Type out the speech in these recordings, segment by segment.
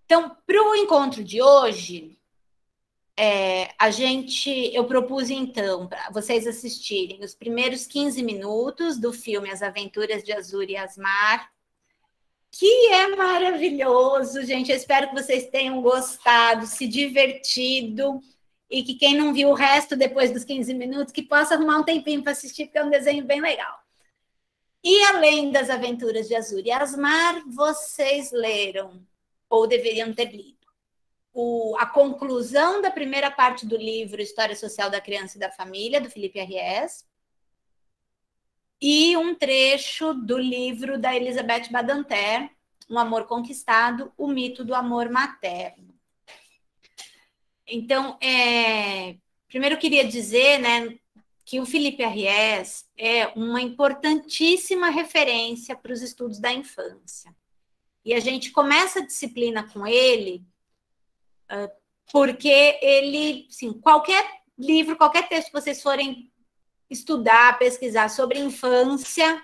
Então, para o encontro de hoje, eu propus, então, para vocês assistirem os primeiros 15 minutos do filme As Aventuras de Azur e Asmar, que é maravilhoso, gente. Eu espero que vocês tenham gostado, se divertido, e que quem não viu o resto depois dos 15 minutos, que possa arrumar um tempinho para assistir, porque é um desenho bem legal. E além das Aventuras de Azur e Asmar, vocês leram, ou deveriam ter lido, a conclusão da primeira parte do livro História Social da Criança e da Família, do Felipe Arries, e um trecho do livro da Elizabeth Badinter, Um Amor Conquistado, O Mito do Amor Materno. Então, primeiro eu queria dizer, né, que o Felipe Arries é uma importantíssima referência para os estudos da infância. E a gente começa a disciplina com ele porque ele, assim, qualquer livro, qualquer texto que vocês forem estudar, pesquisar sobre infância,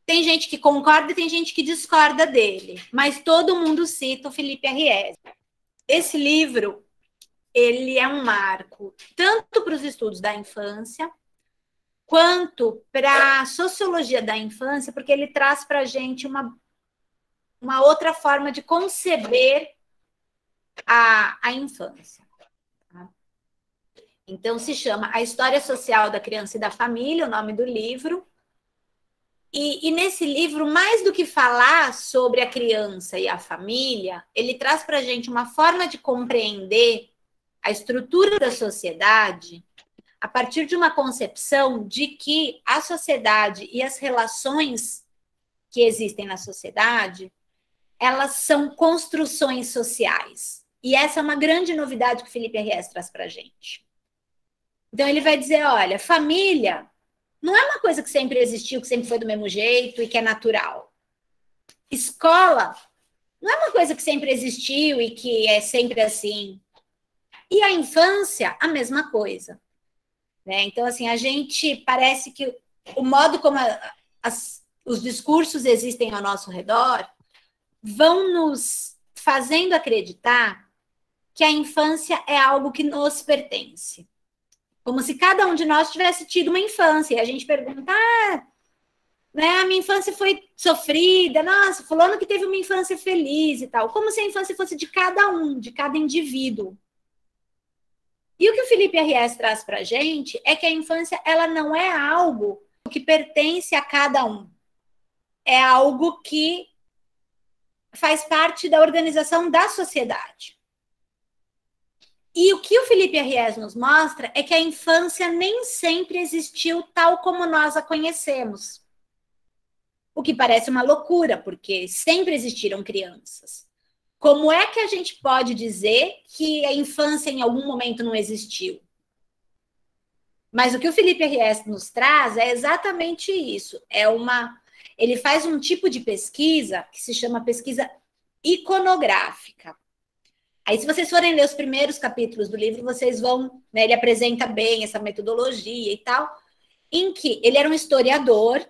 tem gente que concorda e tem gente que discorda dele, mas todo mundo cita o Felipe Arries. Esse livro, ele é um marco tanto para os estudos da infância, quanto para a sociologia da infância, porque ele traz para a gente uma outra forma de conceber a infância. Tá? Então, se chama A História Social da Criança e da Família, o nome do livro. E nesse livro, mais do que falar sobre a criança e a família, ele traz para a gente uma forma de compreender a estrutura da sociedade a partir de uma concepção de que a sociedade e as relações que existem na sociedade, elas são construções sociais. E essa é uma grande novidade que o Felipe Arries traz para a gente. Então, ele vai dizer, olha, família não é uma coisa que sempre existiu, que sempre foi do mesmo jeito e que é natural. Escola não é uma coisa que sempre existiu e que é sempre assim. E a infância, a mesma coisa. Né? Então, assim, a gente parece que o modo como os discursos existem ao nosso redor vão nos fazendo acreditar que a infância é algo que nos pertence. Como se cada um de nós tivesse tido uma infância. E a gente pergunta, né, a minha infância foi sofrida, nossa, fulano que teve uma infância feliz e tal. Como se a infância fosse de cada um, de cada indivíduo. E o que o Felipe Arries traz para a gente é que a infância ela não é algo que pertence a cada um. É algo que faz parte da organização da sociedade. E o que o Felipe Arries nos mostra é que a infância nem sempre existiu tal como nós a conhecemos. O que parece uma loucura, porque sempre existiram crianças. Como é que a gente pode dizer que a infância em algum momento não existiu? Mas o que o Felipe Arries nos traz é exatamente isso. Ele faz um tipo de pesquisa que se chama pesquisa iconográfica. Aí, se vocês forem ler os primeiros capítulos do livro, vocês vão, né, ele apresenta bem essa metodologia e tal, em que ele era um historiador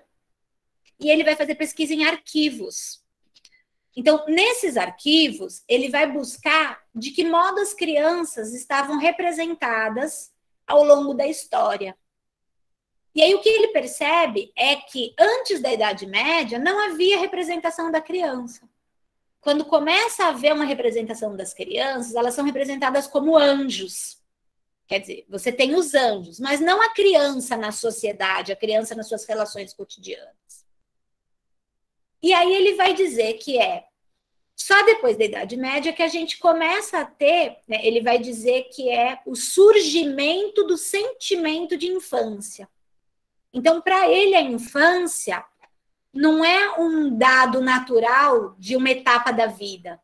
e ele vai fazer pesquisa em arquivos. Então, nesses arquivos, ele vai buscar de que modo as crianças estavam representadas ao longo da história. E aí o que ele percebe é que antes da Idade Média não havia representação da criança. Quando começa a haver uma representação das crianças, elas são representadas como anjos. Quer dizer, você tem os anjos, mas não a criança na sociedade, a criança nas suas relações cotidianas. E aí ele vai dizer que só depois da Idade Média que a gente começa a ter, né, ele vai dizer que é o surgimento do sentimento de infância. Então, para ele, a infância não é um dado natural de uma etapa da vida,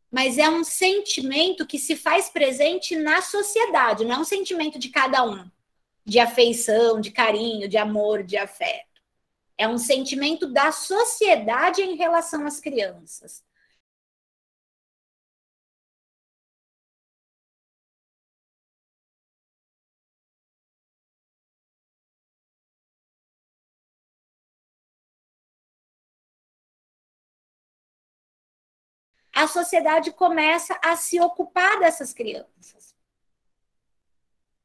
mas é um sentimento que se faz presente na sociedade, não é um sentimento de cada um, de afeição, de carinho, de amor, de afeto. É um sentimento da sociedade em relação às crianças. a sociedade começa a se ocupar dessas crianças.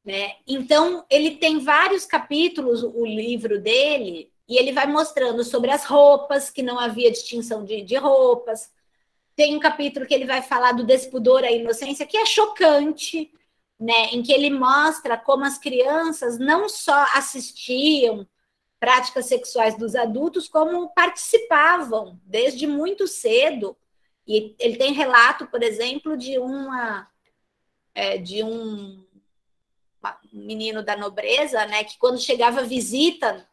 Né? Então, ele tem vários capítulos, o livro dele, e ele vai mostrando sobre as roupas, que não havia distinção de roupas. Tem um capítulo que ele vai falar do despudor à inocência, que é chocante, né? Em que ele mostra como as crianças não só assistiam práticas sexuais dos adultos, como participavam desde muito cedo. E ele tem relato, por exemplo, de um menino da nobreza, né, que quando chegava visita,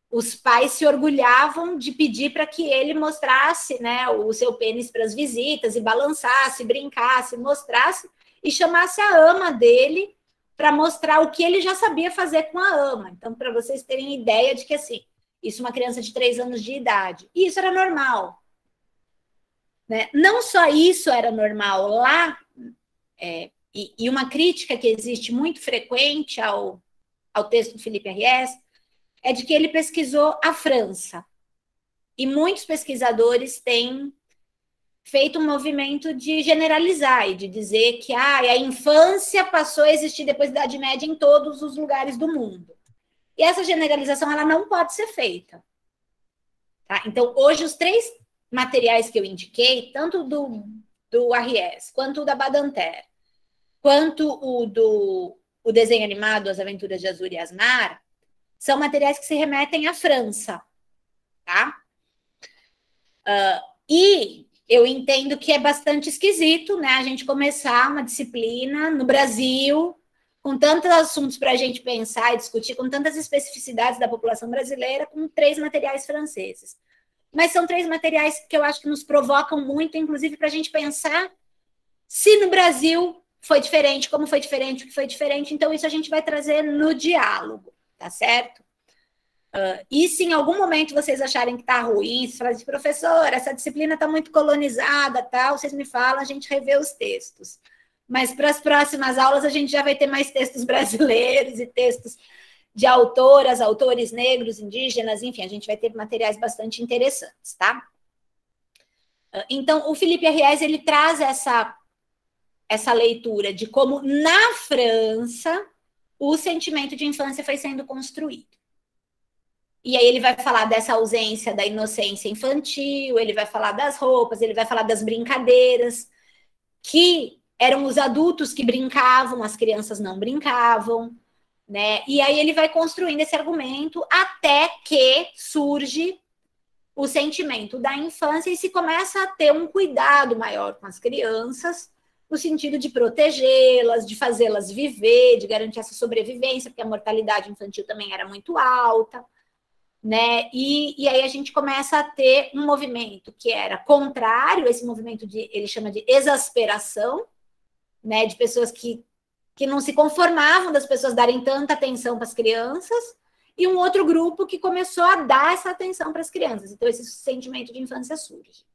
os pais se orgulhavam de pedir para que ele mostrasse, né, o seu pênis para as visitas, e balançasse, brincasse, mostrasse, e chamasse a ama dele para mostrar o que ele já sabia fazer com a ama. Então, para vocês terem ideia de que, assim, isso uma criança de 3 anos de idade. E isso era normal. Né? Não só isso era normal lá, e uma crítica que existe muito frequente ao texto do Felipe Arries é de que ele pesquisou a França. E muitos pesquisadores têm feito um movimento de generalizar e de dizer que a infância passou a existir depois da Idade Média em todos os lugares do mundo. E essa generalização ela não pode ser feita. Tá? Então, hoje, os 3 materiais que eu indiquei, tanto do Arries, quanto o da Badinter, quanto o desenho animado As Aventuras de Azur e Asmar, são materiais que se remetem à França. Tá? E eu entendo que é bastante esquisito, né, a gente começar uma disciplina no Brasil, com tantos assuntos para a gente pensar e discutir, com tantas especificidades da população brasileira, com 3 materiais franceses. Mas são 3 materiais que eu acho que nos provocam muito, inclusive para a gente pensar se no Brasil foi diferente, como foi diferente, o que foi diferente. Então, isso a gente vai trazer no diálogo, tá certo? E se em algum momento vocês acharem que está ruim, vocês falam assim, professor, essa disciplina está muito colonizada, tal, vocês me falam, a gente revê os textos. Mas para as próximas aulas a gente já vai ter mais textos brasileiros e textos de autoras, autores negros, indígenas, enfim, a gente vai ter materiais bastante interessantes, tá? Então, o Felipe Arries, ele traz essa leitura de como, na França, o sentimento de infância foi sendo construído. E aí ele vai falar dessa ausência da inocência infantil, ele vai falar das roupas, ele vai falar das brincadeiras, que eram os adultos que brincavam, as crianças não brincavam, né? E aí ele vai construindo esse argumento até que surge o sentimento da infância e se começa a ter um cuidado maior com as crianças, no sentido de protegê-las, de fazê-las viver, de garantir essa sobrevivência, porque a mortalidade infantil também era muito alta. Né? E aí a gente começa a ter um movimento que era contrário, esse movimento ele chama de exasperação, né? De pessoas que não se conformavam das pessoas darem tanta atenção para as crianças, e um outro grupo que começou a dar essa atenção para as crianças. Então, esse sentimento de infância surge.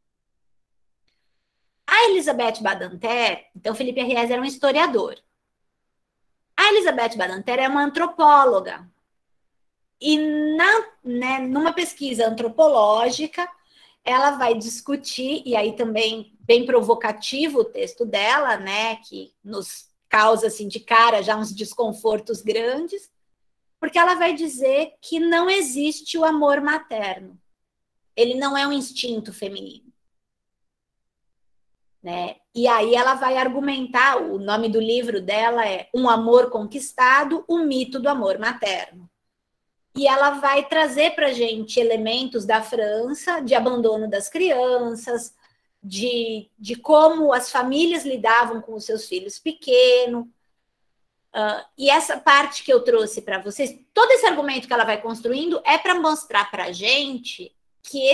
A Elisabeth Badinter, então, Felipe Arries era um historiador. A Elisabeth Badinter é uma antropóloga. E numa pesquisa antropológica, ela vai discutir, e aí também bem provocativo o texto dela, né, que nos causa assim, de cara já uns desconfortos grandes, porque ela vai dizer que não existe o amor materno. Ele não é um instinto feminino. Né? E aí ela vai argumentar, o nome do livro dela é Um Amor Conquistado, o Mito do Amor Materno. E ela vai trazer para a gente elementos da França, de abandono das crianças, de como as famílias lidavam com os seus filhos pequenos. E essa parte que eu trouxe para vocês, todo esse argumento que ela vai construindo é para mostrar para a gente que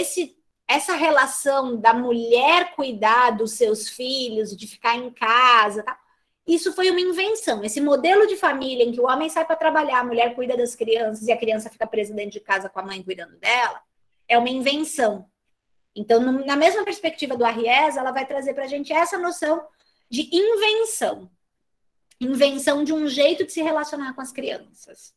essa relação da mulher cuidar dos seus filhos, de ficar em casa, tá? Isso foi uma invenção. Esse modelo de família em que o homem sai para trabalhar, a mulher cuida das crianças e a criança fica presa dentro de casa com a mãe cuidando dela, é uma invenção. Então, na mesma perspectiva do Arries, ela vai trazer para a gente essa noção de invenção. Invenção de um jeito de se relacionar com as crianças.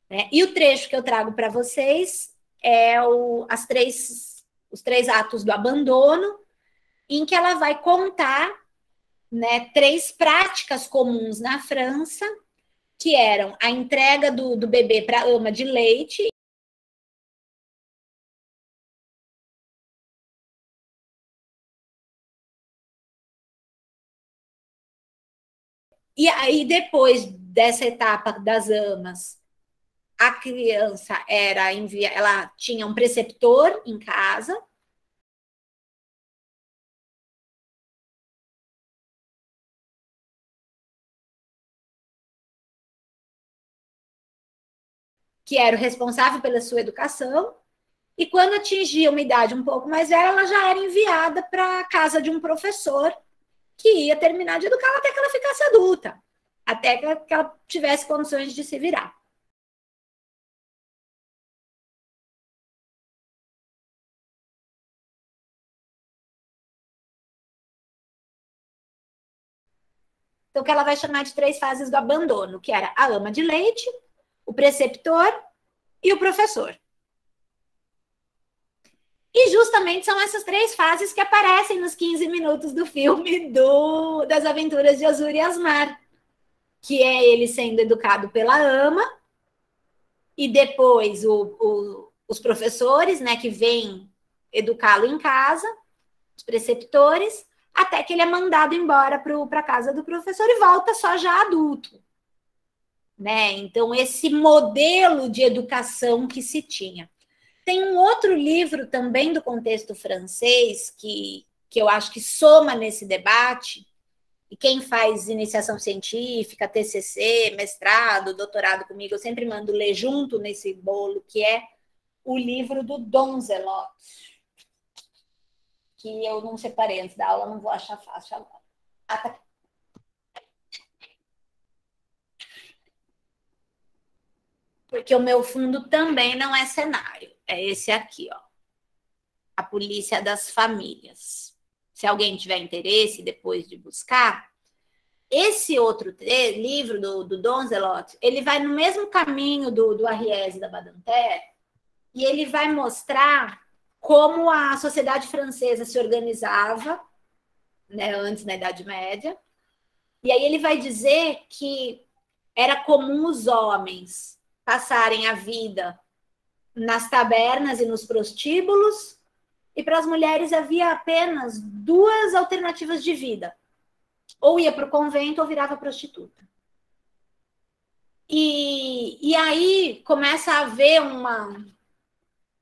Né? E o trecho que eu trago para vocês é os 3 atos do abandono, em que ela vai contar, né, 3 práticas comuns na França, que eram a entrega do bebê para a ama de leite. E aí, depois dessa etapa das amas, a criança ela tinha um preceptor em casa. Que era o responsável pela sua educação. E quando atingia uma idade um pouco mais velha, ela já era enviada para a casa de um professor que ia terminar de educá-la até que ela ficasse adulta, até que ela tivesse condições de se virar. Então, que ela vai chamar de 3 fases do abandono, que era a ama de leite, o preceptor e o professor. E justamente são essas 3 fases que aparecem nos 15 minutos do filme das Aventuras de Azur e Asmar, que é ele sendo educado pela ama, e depois os professores, né, que vêm educá-lo em casa, os preceptores, até que ele é mandado embora para a casa do professor e volta só já adulto. Né? Então, esse modelo de educação que se tinha. Tem um outro livro também do contexto francês que eu acho que soma nesse debate, e quem faz iniciação científica, TCC, mestrado, doutorado comigo, eu sempre mando ler junto nesse bolo, que é o livro do Donzelot, que eu não separei antes da aula, não vou achar fácil agora. Ah, tá. Porque o meu fundo também não é cenário, é esse aqui, ó. A Polícia das Famílias. Se alguém tiver interesse depois de buscar, esse outro livro do Donzelot, ele vai no mesmo caminho do Arriès e da Badinter, e ele vai mostrar como a sociedade francesa se organizava, né, antes na Idade Média, e aí ele vai dizer que era comum os homens passarem a vida nas tabernas e nos prostíbulos, e para as mulheres havia apenas 2 alternativas de vida. Ou ia para o convento ou virava prostituta. E aí começa a haver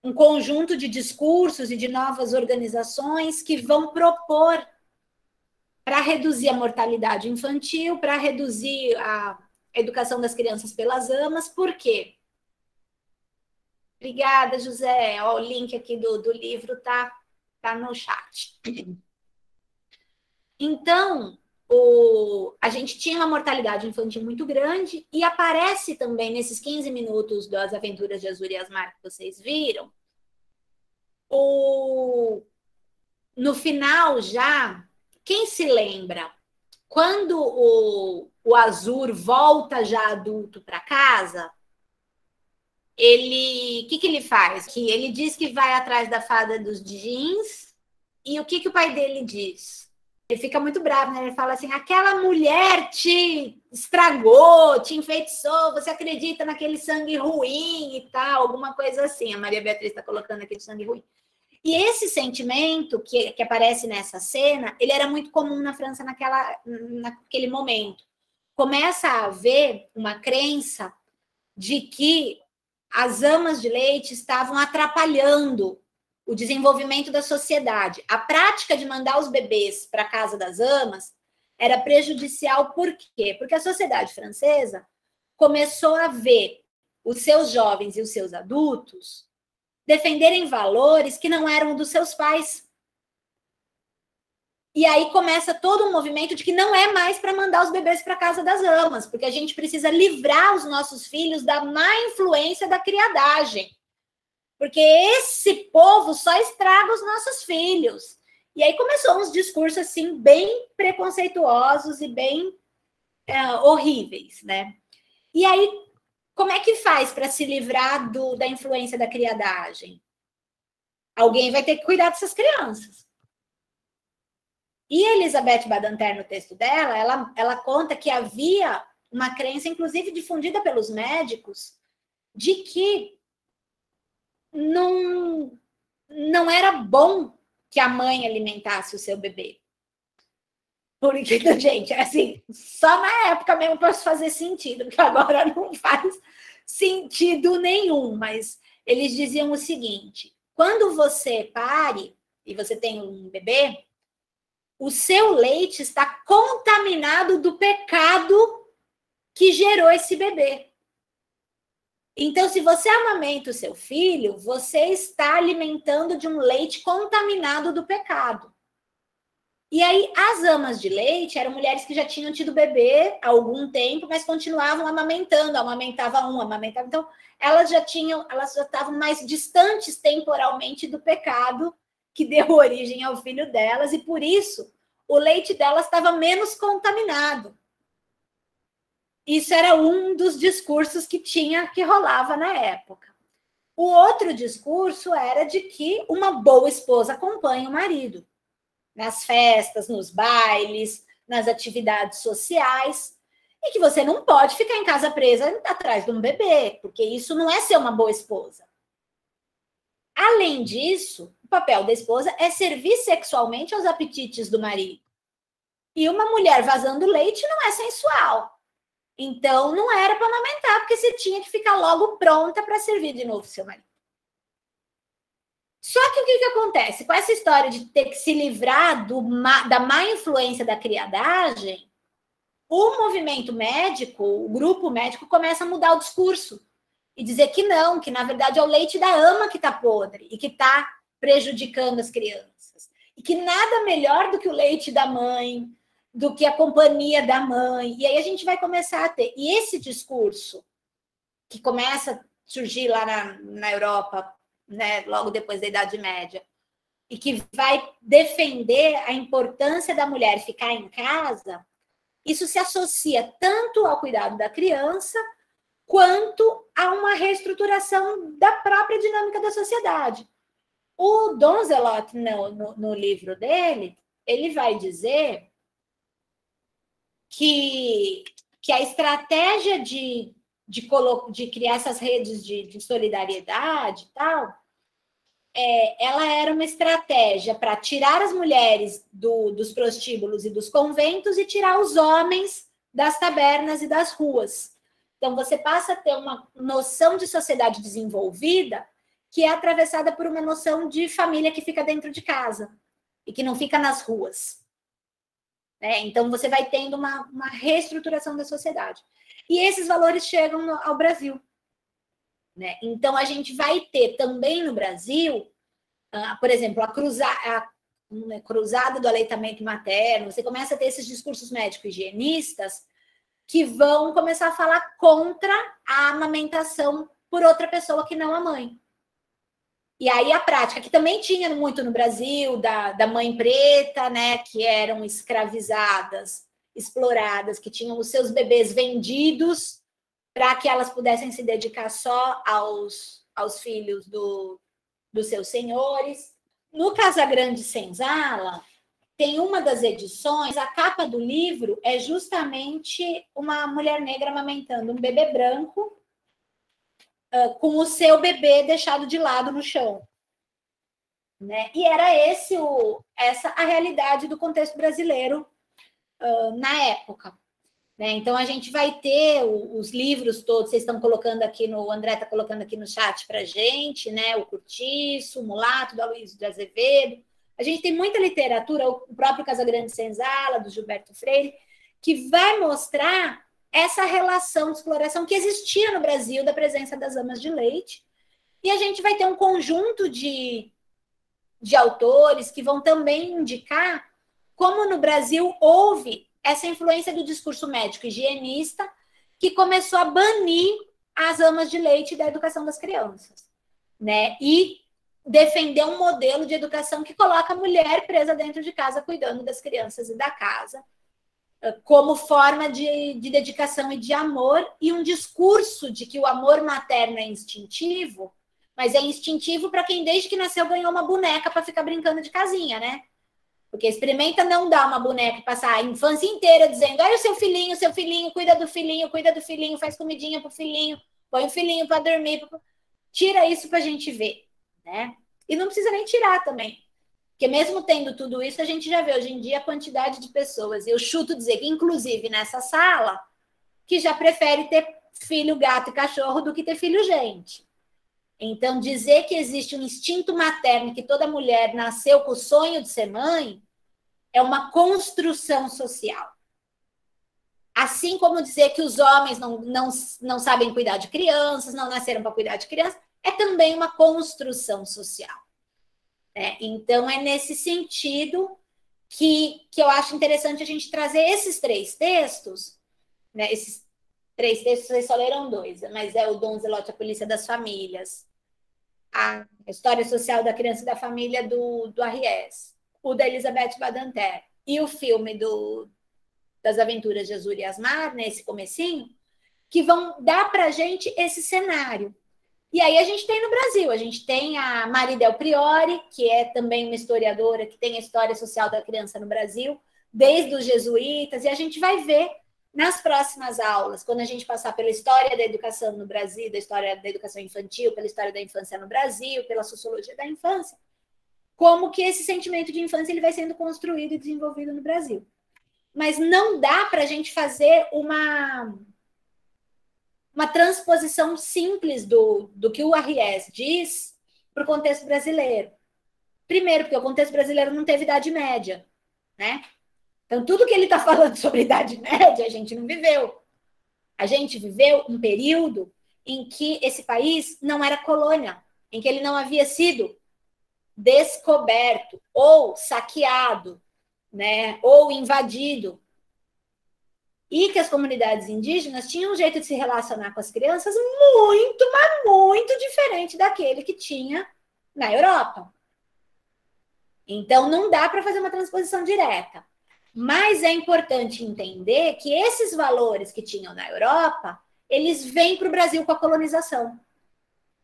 um conjunto de discursos e de novas organizações que vão propor para reduzir a mortalidade infantil, para reduzir a educação das crianças pelas amas. Por quê? Obrigada, José. Ó, o link aqui do livro tá no chat. Então, a gente tinha uma mortalidade infantil muito grande e aparece também nesses 15 minutos das Aventuras de Azur e Asmar que vocês viram, no final já, quem se lembra, quando o Azur volta já adulto para casa, o que ele faz? Que ele diz que vai atrás da fada dos jeans, e o que o pai dele diz? Ele fica muito bravo, né? Ele fala assim, aquela mulher te estragou, te enfeitiçou, você acredita naquele sangue ruim e tal, alguma coisa assim. A Maria Beatriz está colocando aquele sangue ruim. E esse sentimento que aparece nessa cena, ele era muito comum na França naquele momento. Começa a haver uma crença de que as amas de leite estavam atrapalhando o desenvolvimento da sociedade. A prática de mandar os bebês para a casa das amas era prejudicial. Por quê? Porque a sociedade francesa começou a ver os seus jovens e os seus adultos defenderem valores que não eram dos seus pais. E aí começa todo um movimento de que não é mais para mandar os bebês para a casa das amas, porque a gente precisa livrar os nossos filhos da má influência da criadagem. Porque esse povo só estraga os nossos filhos. E aí começou uns discursos assim bem preconceituosos e bem horríveis, né? E aí, como é que faz para se livrar da influência da criadagem? Alguém vai ter que cuidar dessas crianças. E Elizabeth Badinter, no texto dela, ela conta que havia uma crença, inclusive difundida pelos médicos, de que não era bom que a mãe alimentasse o seu bebê. Porque, gente, assim, só na época mesmo posso fazer sentido, porque agora não faz sentido nenhum. Mas eles diziam o seguinte: quando você pare e você tem um bebê, o seu leite está contaminado do pecado que gerou esse bebê. Então, se você amamenta o seu filho, você está alimentando de um leite contaminado do pecado. E aí, as amas de leite eram mulheres que já tinham tido bebê há algum tempo, mas continuavam amamentando, amamentava um, amamentava. Então, elas já estavam mais distantes temporalmente do pecado que deu origem ao filho delas, e por isso o leite delas estava menos contaminado. Isso era um dos discursos que rolava na época. O outro discurso era de que uma boa esposa acompanha o marido nas festas, nos bailes, nas atividades sociais, e que você não pode ficar em casa presa atrás de um bebê, porque isso não é ser uma boa esposa. Além disso, o papel da esposa é servir sexualmente aos apetites do marido. E uma mulher vazando leite não é sensual. Então, não era para amamentar, porque você tinha que ficar logo pronta para servir de novo seu marido. Só que o que acontece? Com essa história de ter que se livrar da má influência da criadagem, o movimento médico, o grupo médico, começa a mudar o discurso e dizer que não, que na verdade é o leite da ama que está podre e que está prejudicando as crianças. E que nada melhor do que o leite da mãe, do que a companhia da mãe. E aí a gente vai começar a ter. E esse discurso, que começa a surgir lá na Europa, né, logo depois da Idade Média, e que vai defender a importância da mulher ficar em casa, isso se associa tanto ao cuidado da criança, quanto a uma reestruturação da própria dinâmica da sociedade. O Donzelot, no livro dele, ele vai dizer que a estratégia de criar essas redes de solidariedade e tal, ela era uma estratégia para tirar as mulheres dos prostíbulos e dos conventos e tirar os homens das tabernas e das ruas. Então, você passa a ter uma noção de sociedade desenvolvida que é atravessada por uma noção de família que fica dentro de casa e que não fica nas ruas. Então, você vai tendo uma reestruturação da sociedade. E esses valores chegam ao Brasil. Então, a gente vai ter também no Brasil, por exemplo, a cruzada do aleitamento materno. Você começa a ter esses discursos médico-higienistas que vão começar a falar contra a amamentação por outra pessoa que não a mãe. E aí a prática, que também tinha muito no Brasil, da mãe preta, né, que eram escravizadas, exploradas, que tinham os seus bebês vendidos para que elas pudessem se dedicar só aos filhos dos seus senhores. No Casagrande Senzala, tem uma das edições, a capa do livro é justamente uma mulher negra amamentando um bebê branco com o seu bebê deixado de lado no chão. E era essa a realidade do contexto brasileiro na época. Então, a gente vai ter os livros todos, vocês estão colocando aqui o André está colocando aqui no chat para a gente, o Curtiço, o Mulato, do Aloysio de Azevedo. A gente tem muita literatura, o próprio Casagrande Senzala, do Gilberto Freire, que vai mostrar essa relação de exploração que existia no Brasil da presença das amas de leite. E a gente vai ter um conjunto de autores que vão também indicar como no Brasil houve essa influência do discurso médico higienista que começou a banir as amas de leite da educação das crianças, e defender um modelo de educação que coloca a mulher presa dentro de casa, cuidando das crianças e da casa, como forma de dedicação e de amor, e um discurso de que o amor materno é instintivo, mas é instintivo para quem desde que nasceu ganhou uma boneca para ficar brincando de casinha, Porque experimenta não dar uma boneca e passar a infância inteira dizendo: ai, o seu filhinho, cuida do filhinho, faz comidinha pro filhinho, põe o filhinho para dormir. Tira isso para a gente ver, né? E não precisa nem tirar também. Porque mesmo tendo tudo isso, a gente já vê hoje em dia a quantidade de pessoas. Eu chuto dizer que, inclusive nessa sala, que já prefere ter filho, gato e cachorro do que ter filho, gente. Então, dizer que existe um instinto materno, que toda mulher nasceu com o sonho de ser mãe, é uma construção social. Assim como dizer que os homens não sabem cuidar de crianças, não nasceram para cuidar de crianças, é também uma construção social. Então, é nesse sentido que eu acho interessante a gente trazer esses 3 textos, né? Esses 3 textos, vocês só leram 2, mas é o Dom Zelote, a Polícia das Famílias, a História Social da Criança e da Família do Arries, o da Elizabeth Badinter e o filme das Aventuras de Azur e Asmar, nesse comecinho, que vão dar para a gente esse cenário. E aí a gente tem no Brasil, a gente tem a Marie Del Priore, que é também uma historiadora que tem a história social da criança no Brasil, desde os jesuítas, e a gente vai ver nas próximas aulas, quando a gente passar pela história da educação no Brasil, da história da educação infantil, pela história da infância no Brasil, pela sociologia da infância, como que esse sentimento de infância ele vai sendo construído e desenvolvido no Brasil. Mas não dá para a gente fazer uma transposição simples do que o Arries diz para o contexto brasileiro. Primeiro, porque o contexto brasileiro não teve Idade Média, né? Então, tudo que ele está falando sobre Idade Média, a gente não viveu. A gente viveu um período em que esse país não era colônia, em que ele não havia sido descoberto ou saqueado, né? Ou invadido. E que as comunidades indígenas tinham um jeito de se relacionar com as crianças muito, mas muito diferente daquele que tinha na Europa. Então, não dá para fazer uma transposição direta. Mas é importante entender que esses valores que tinham na Europa, eles vêm para o Brasil com a colonização.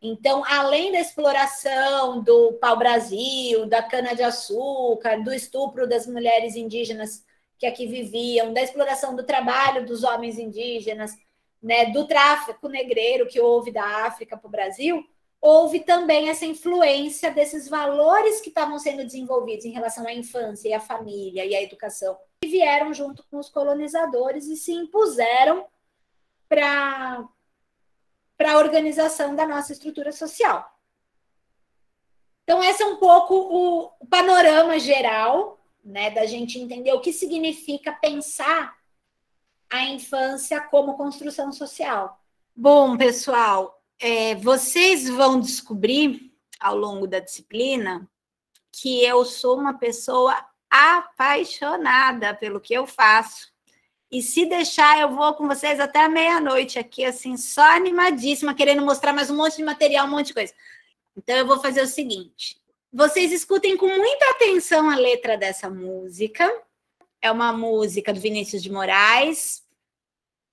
Então, além da exploração do pau-brasil, da cana-de-açúcar, do estupro das mulheres indígenas que aqui viviam, da exploração do trabalho dos homens indígenas, né, do tráfico negreiro que houve da África para o Brasil, houve também essa influência desses valores que estavam sendo desenvolvidos em relação à infância e à família e à educação, que vieram junto com os colonizadores e se impuseram para a organização da nossa estrutura social. Então, esse é um pouco o panorama geral, né, da gente entender o que significa pensar a infância como construção social. Bom, pessoal, vocês vão descobrir ao longo da disciplina que eu sou uma pessoa apaixonada pelo que eu faço. E se deixar, eu vou com vocês até a meia-noite aqui, assim, só animadíssima, querendo mostrar mais um monte de material, um monte de coisa. Então, eu vou fazer o seguinte. Vocês escutem com muita atenção a letra dessa música. É uma música do Vinícius de Moraes.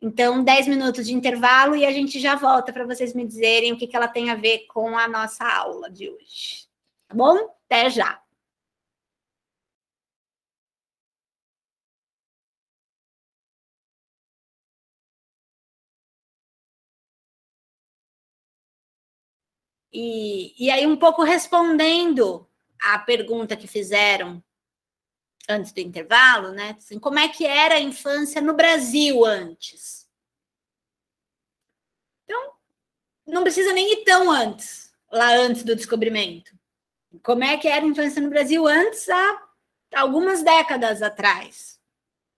Então, 10 minutos de intervalo e a gente já volta para vocês me dizerem o que ela tem a ver com a nossa aula de hoje. Tá bom? Até já! E aí, um pouco respondendo à pergunta que fizeram antes do intervalo, né? Assim, como é que era a infância no Brasil antes? Então, não precisa nem ir tão antes, lá antes do descobrimento. Como é que era a infância no Brasil antes, há algumas décadas atrás,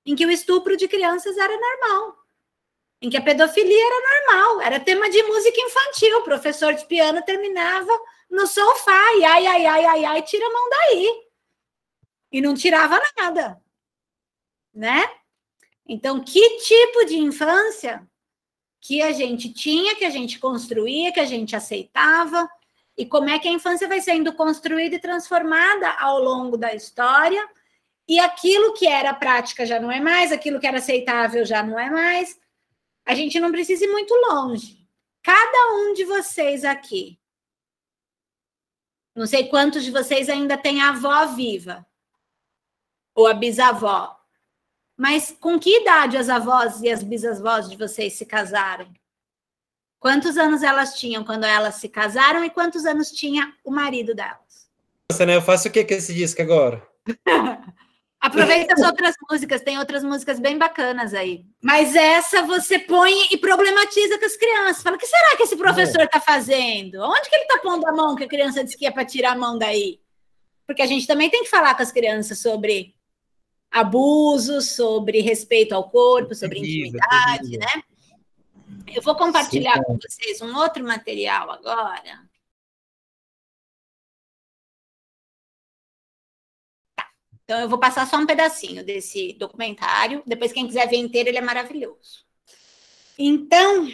em que o estupro de crianças era normal, em que a pedofilia era normal, era tema de música infantil, o professor de piano terminava no sofá, e ai, tira a mão daí. E não tirava nada, né? Então, que tipo de infância que a gente tinha, que a gente construía, que a gente aceitava, e como é que a infância vai sendo construída e transformada ao longo da história, e aquilo que era prática já não é mais, aquilo que era aceitável já não é mais. A gente não precisa ir muito longe. Cada um de vocês aqui, não sei quantos de vocês ainda têm a avó viva, ou a bisavó. Mas com que idade as avós e as bisavós de vocês se casaram? Quantos anos elas tinham quando elas se casaram e quantos anos tinha o marido delas? Nossa, né? Eu faço o que com esse disco agora? Aproveita as outras músicas, tem outras músicas bem bacanas aí. Mas essa você põe e problematiza com as crianças. Fala, o que será que esse professor está fazendo? Onde que ele está pondo a mão que a criança disse que é para tirar a mão daí? Porque a gente também tem que falar com as crianças sobre abuso, sobre respeito ao corpo, sobre intimidade, né? Eu vou compartilhar com vocês um outro material agora. Então, eu vou passar só um pedacinho desse documentário. Depois, quem quiser ver inteiro, ele é maravilhoso. Então,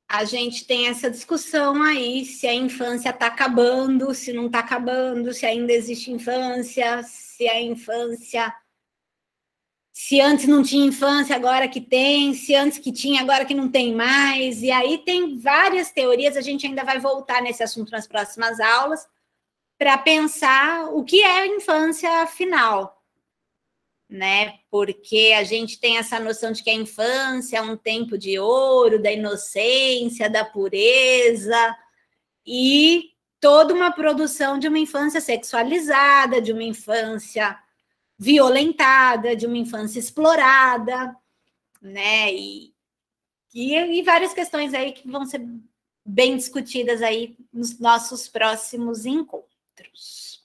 a gente tem essa discussão aí, se a infância está acabando, se não está acabando, se ainda existe infância, se a infância... Se antes não tinha infância, agora que tem, se antes que tinha, agora que não tem mais. E aí tem várias teorias, a gente ainda vai voltar nesse assunto nas próximas aulas, para pensar o que é a infância afinal, né? Porque a gente tem essa noção de que a infância é um tempo de ouro, da inocência, da pureza, e toda uma produção de uma infância sexualizada, de uma infância violentada, de uma infância explorada, né? E várias questões aí que vão ser bem discutidas aí nos nossos próximos encontros.